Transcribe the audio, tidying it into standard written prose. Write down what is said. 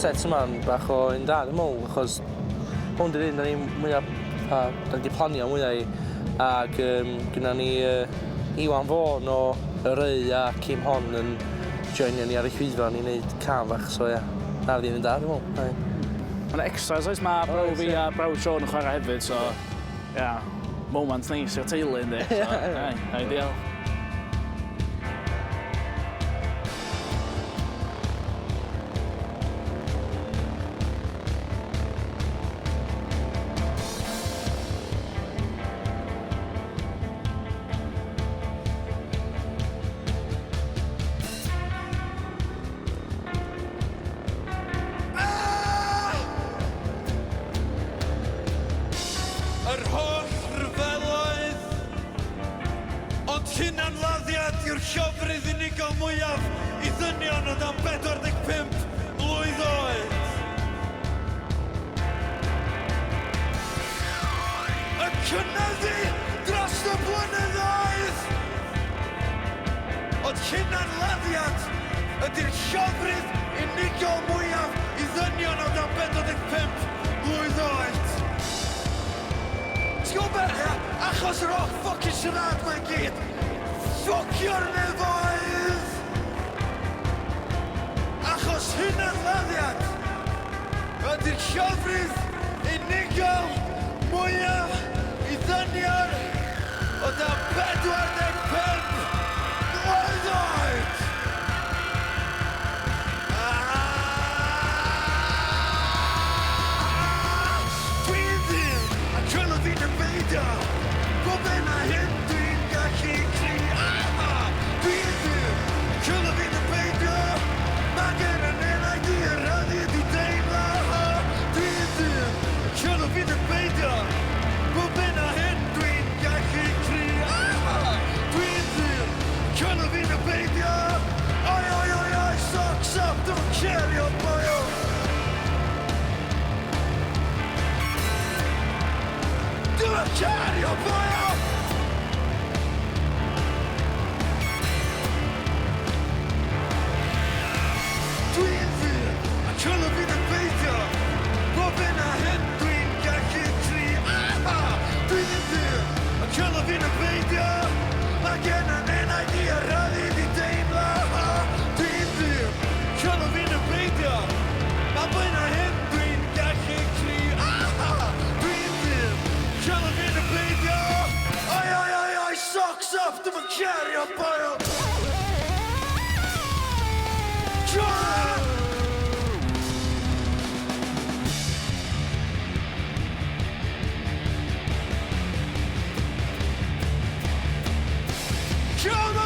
set yma'n bach o un da, dwi'n meddwl, achos hwn di'r un da ni mwyaf, da ni wedi planio mwyaf ac gyda ni Iwan Fawn o Rei a Kim Hon yn joinio ni ar y llwyfan i wneud cam fach, so ie, na'r ddim yn da, dwi'n meddwl. Mae'n extras oes, mae braw fi a braw Sean yn chwarae hefyd, so ia, moment neis i'r teulu yndi, so ideal. Yr holl ryfeloedd, ond hunanladdiad yw'r llofrudd unigol mwyaf I ddynion oedd am 45 mlwydd oed. Y cynyddu dros y blynyddoedd, ond hunanladdiad ydy'r llofrudd unigol mwyaf I ddynion oedd am 45 mlwydd oed. Ti'n gwybod be? Achos yr holl ffocin siarad mae'n gyd. Ffocio'r nefoedd! Achos hunanladdiad ydy'r llofrudd unigol mwyaf I ddynion o dan 45 mlwydd oed! Dwi ddim yn coelio fi'n y beidio, bob hyn a hyn dwi'n gallu crio. Dwi ddim yn coelio fi'n y beidio, mae gen yn enau di yr rhaid I deimlo. Dwi ddim yn coelio fi'n y beidio, bob hyn a hyn dwi'n gallu crio. Dwi ddim yn coelio fi'n y beidio, oi oi oi oi, socks up, don't cario boio. Don't cario boio. Dwi'n ddim yn coelio fi'n y beidio, bob hyn a hyn dwi'n gallu crio. Dwi ddim yn coelio fi'n y beidio, mae gen yn enau di a rhaid I deimlo. Dwi ddim yn coelio fi'n y beidio, mae hyn a hyn dwi'n gallu crio. Dwi ddim yn coelio fi'n y beidio, oi oi oi oi, socks off, dim yn cario boio. Come on!